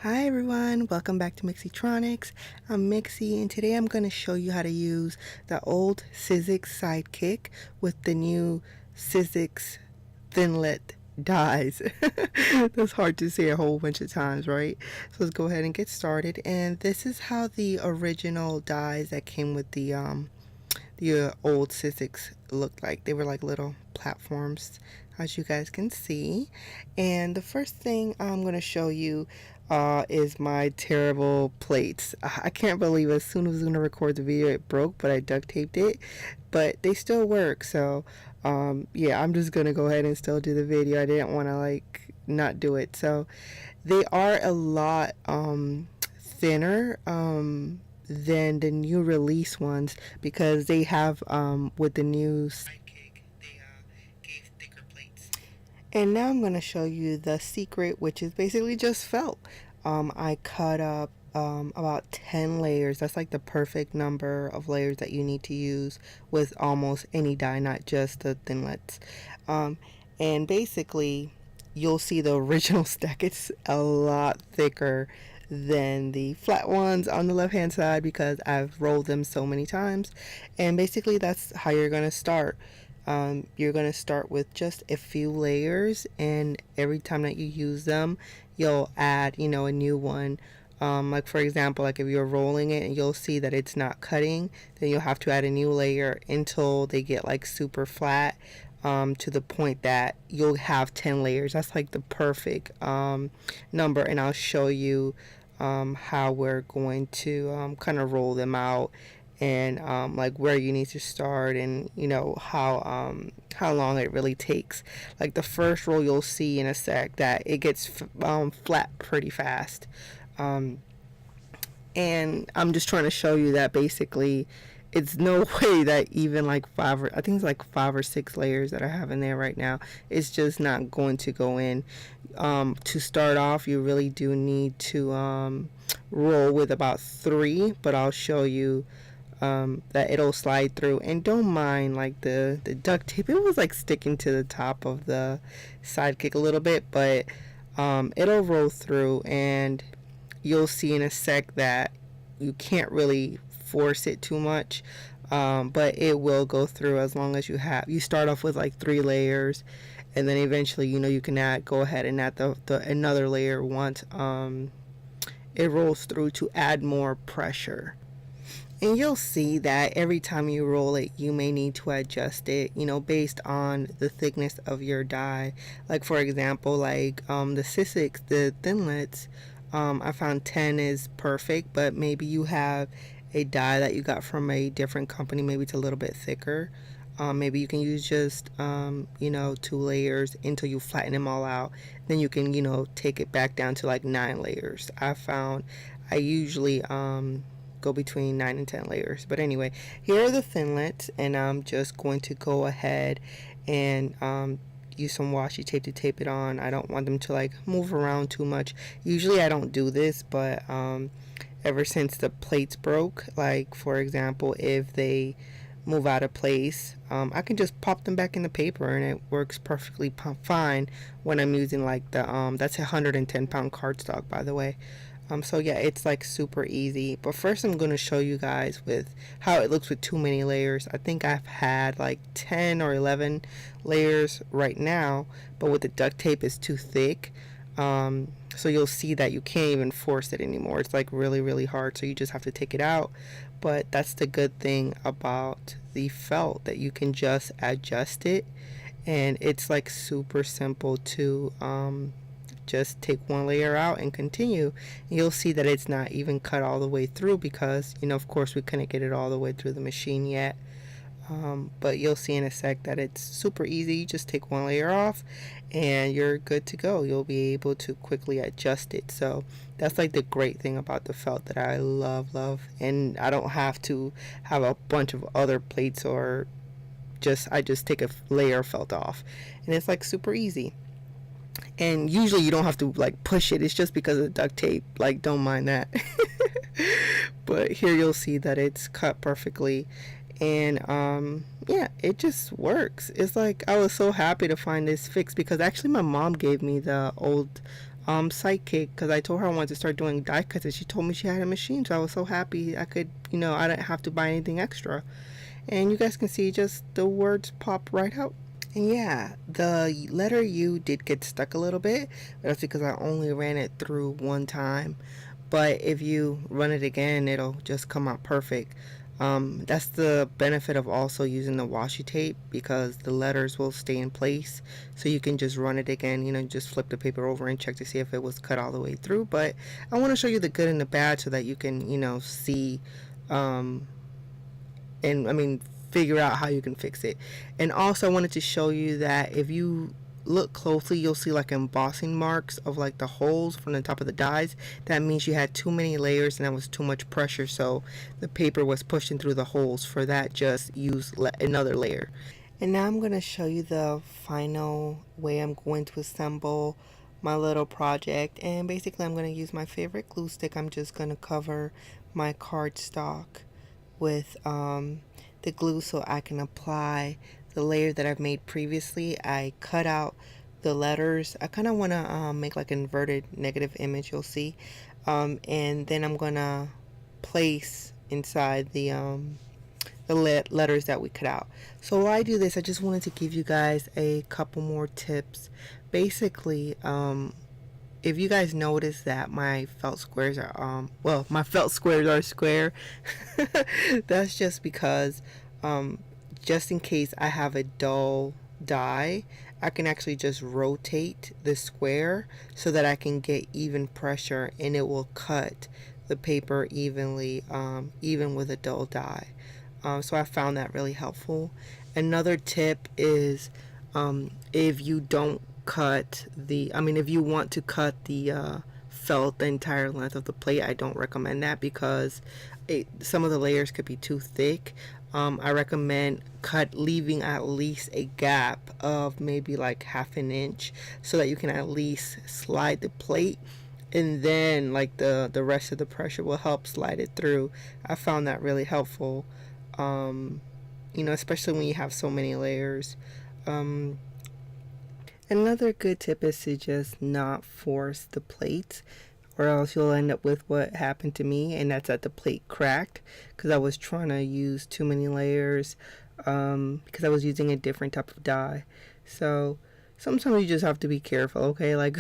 Hi everyone, welcome back to Mixietronics. I'm Mixie and today I'm going to show you how to use the old Sizzix Sidekick with the new Sizzix Thinlit dies. That's hard to say a whole bunch of times, right? So let's go ahead and get started. And this is how the original dies that came with the old Sizzix looked like. They were like little platforms, as you guys can see. And the first thing I'm going to show you is my terrible plates. I can't believe as soon as I was going to record the video it broke, but I duct taped it, but they still work. So yeah, I'm just going to go ahead and still do the video. I didn't want to like not do it. So they are a lot thinner than the new release ones because they have with the new Sidekick they gave thicker plates. And now I'm going to show you the secret, which is basically just felt. I cut up about 10 layers. That's like the perfect number of layers that you need to use with almost any die, not just the Thinlits. And basically you'll see the original stack. It's a lot thicker than the flat ones on the left hand side because I've rolled them so many times. And basically that's how you're going to start. You're going to start with just a few layers, and every time that you use them you'll add a new one. Like for example, like if you're rolling it and you'll see that it's not cutting, then you'll have to add a new layer until they get like super flat, to the point that you'll have 10 layers. That's like the perfect number, and I'll show you how we're going to kind of roll them out, and like where you need to start, and how long it really takes. Like the first roll you'll see in a sec that it gets flat pretty fast, and I'm just trying to show you that basically it's no way that even like I think it's like 5 or 6 layers that I have in there right now, it's just not going to go in. To start off you really do need to roll with about 3, but I'll show you that it'll slide through. And don't mind like the duct tape, it was like sticking to the top of the Sidekick a little bit, but it'll roll through, and you'll see in a sec that you can't really force it too much, but it will go through as long as you start off with like 3 layers, and then eventually you can go ahead and add the another layer once it rolls through to add more pressure. And you'll see that every time you roll it, you may need to adjust it, based on the thickness of your die. Like for example, like the Sizzix, the Thinlits, I found 10 is perfect, but maybe you have a die that you got from a different company, maybe it's a little bit thicker. Maybe you can use just 2 layers until you flatten them all out. Then you can take it back down to like 9 layers. I usually go between 9 and 10 layers. But anyway, here are the Thinlits, and I'm just going to go ahead and use some washi tape to tape it on. I don't want them to like move around too much. Usually I don't do this, but ever since the plates broke, like for example if they move out of place, I can just pop them back in the paper and it works perfectly fine when I'm using like the that's a 110-pound cardstock, by the way. So yeah, it's like super easy. But first I'm going to show you guys with how it looks with too many layers. I think I've had like 10 or 11 layers right now, but with the duct tape it's too thick. So you'll see that you can't even force it anymore. It's like really hard, so you just have to take it out. But that's the good thing about the felt, that you can just adjust it, and it's like super simple to just take 1 layer out and continue. You'll see that it's not even cut all the way through because of course we couldn't get it all the way through the machine yet. But you'll see in a sec that it's super easy. You just take 1 layer off and you're good to go. You'll be able to quickly adjust it. So that's like the great thing about the felt that I love, and I don't have to have a bunch of other plates, or I just take a layer of felt off, and it's like super easy. And usually you don't have to like push it, it's just because of the duct tape, like don't mind that. But here you'll see that it's cut perfectly, and yeah, it just works. It's like I was so happy to find this fix because actually my mom gave me the old Sidekick, because I told her I wanted to start doing die cuts, and she told me she had a machine, so I was so happy I could, I didn't have to buy anything extra. And you guys can see just the words pop right out. And yeah, the letter U did get stuck a little bit, but that's because I only ran it through one time. But if you run it again, it'll just come out perfect. That's the benefit of also using the washi tape, because the letters will stay in place, so you can just run it again, just flip the paper over and check to see if it was cut all the way through. But I want to show you the good and the bad so that you can see, um, and I mean, figure out how you can fix it. And also I wanted to show you that if you look closely, you'll see like embossing marks of like the holes from the top of the dies. That means you had too many layers and that was too much pressure, so the paper was pushing through the holes. For that, just use another layer. And now I'm going to show you the final way I'm going to assemble my little project. And basically I'm going to use my favorite glue stick. I'm just going to cover my cardstock with the glue so I can apply the layer that I've made previously. I cut out the letters. I kind of want to make like an inverted negative image, you'll see. And then I'm going to place inside the letters that we cut out. So while I do this, I just wanted to give you guys a couple more tips. Basically, if you guys notice that my felt squares are my felt squares are square, that's just because just in case I have a dull die, I can actually just rotate the square so that I can get even pressure, and it will cut the paper evenly, even with a dull die. So I found that really helpful. Another tip is, if you don't cut if you want to cut the felt the entire length of the plate, I don't recommend that, because some of the layers could be too thick. I recommend leaving at least a gap of maybe like half an inch, so that you can at least slide the plate, and then like the rest of the pressure will help slide it through. I found that really helpful, especially when you have so many layers. Another good tip is to just not force the plate, or else you'll end up with what happened to me, and that's that the plate cracked because I was trying to use too many layers, because I was using a different type of die. So sometimes you just have to be careful, okay? Like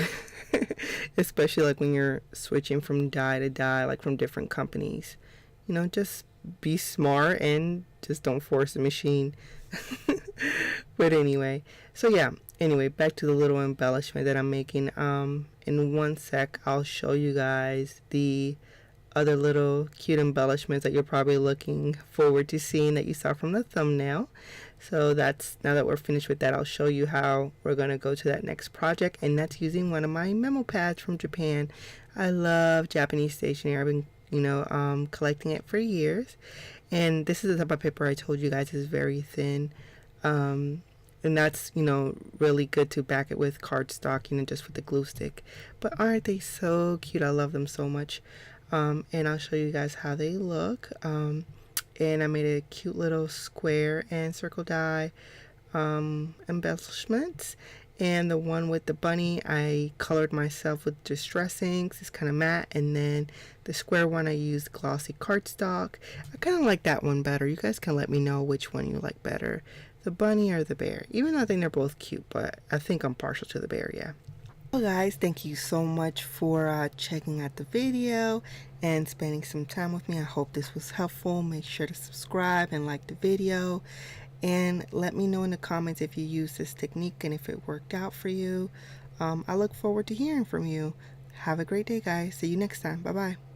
especially like when you're switching from die to die, like from different companies. Just be smart and just don't force the machine. But anyway, so yeah, back to the little embellishment that I'm making. In one sec, I'll show you guys the other little cute embellishments that you're probably looking forward to seeing, that you saw from the thumbnail. So that's, now that we're finished with that, I'll show you how we're going to go to that next project, and that's using one of my memo pads from Japan. I love Japanese stationery. I've been collecting it for years, and this is the type of paper I told you guys is very thin, and that's really good to back it with cardstock, just with the glue stick. But aren't they so cute? I love them so much. And I'll show you guys how they look. And I made a cute little square and circle die embellishments. And the one with the bunny, I colored myself with Distress inks. It's kind of matte. And then the square one, I used glossy cardstock. I kind of like that one better. You guys can let me know which one you like better, the bunny or the bear. Even though I think they're both cute, but I think I'm partial to the bear, yeah. Well guys, thank you so much for checking out the video and spending some time with me. I hope this was helpful. Make sure to subscribe and like the video, and let me know in the comments if you use this technique and if it worked out for you. I look forward to hearing from you. Have a great day, guys. See you next time. Bye bye.